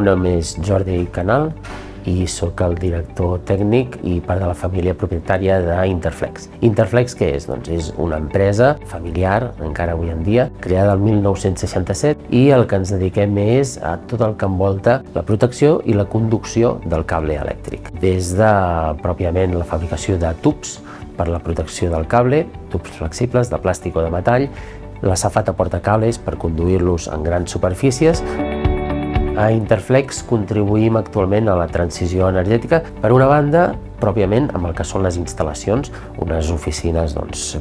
nom és Jordi Canal i sóc el director tècnic i part de la família propietària d'Interflex. Interflex què és? Doncs és una empresa familiar, encara avui en dia, creada el 1967 i el que ens dediquem és a tot el que envolta la protecció i la conducció del cable elèctric. Des de pròpiament la fabricació de tubs per la protecció del cable, tubs flexibles de plàstic o de metall, la safata portacables per conduir-los en grans superfícies. A Interflex contribuïm actualment a la transició energètica, per una banda, pròpiament amb el que són les instal·lacions, unes oficines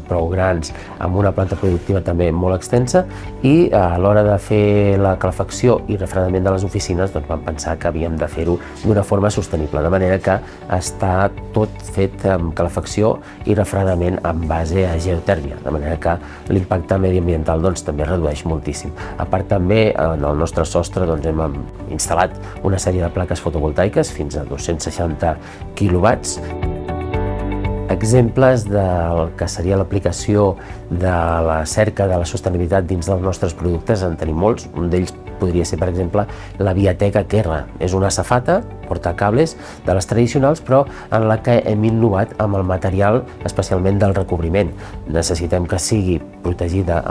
prou grans amb una planta productiva també molt extensa, i a l'hora de fer la calefacció i refredament de les oficines vam pensar que havíem de fer-ho d'una forma sostenible, de manera que està tot fet amb calefacció i refredament en base a geotèrmia, de manera que l'impacte mediambiental també es redueix moltíssim. A part també en el nostre sostre hem instal·lat una sèrie de plaques fotovoltaiques fins a 260 quilowatts. Exemples del que seria l'aplicació de la cerca de la sostenibilitat dins dels nostres productes en tenim molts. Un d'ells podria ser, per exemple, la Viateca Kerra. És una safata portacables de les tradicionals, però en la que hem innovat amb el material especialment del recobriment. Necessitem que sigui protegida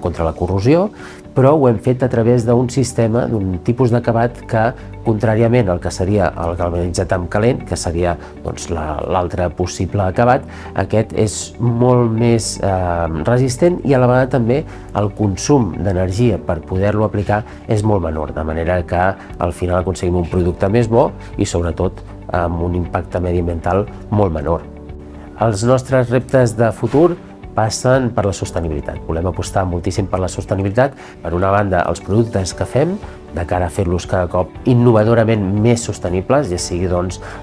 contra la corrosió, però ho hem fet a través d'un sistema, d'un tipus d'acabat que, contràriament al que seria el galvanitzat amb calent, que seria l'altre possible acabat, aquest és molt més resistent i a la vegada també el consum d'energia per poder-lo aplicar és molt menor, de manera que al final aconseguim un producte més bo i sobretot amb un impacte mediambiental molt menor. Els nostres reptes de futur passen per la sostenibilitat. Volem apostar moltíssim per la sostenibilitat. Per una banda, els productes que fem, de cara a fer-los cada cop innovadorament més sostenibles, ja sigui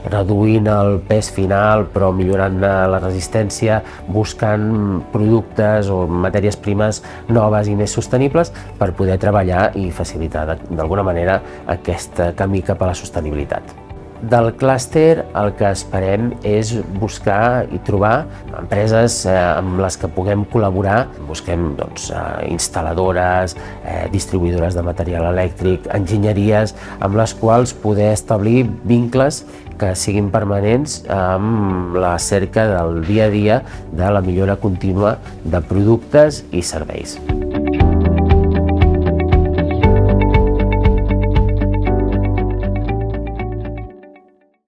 reduint el pes final però millorant la resistència, buscant productes o matèries primes noves i més sostenibles per poder treballar i facilitar d'alguna manera aquest camí cap a la sostenibilitat. Del clúster el que esperem és buscar i trobar empreses amb les que puguem col·laborar. Busquem instal·ladores, distribuïdores de material elèctric, enginyeries, amb les quals poder establir vincles que siguin permanents amb la cerca del dia a dia de la millora contínua de productes i serveis.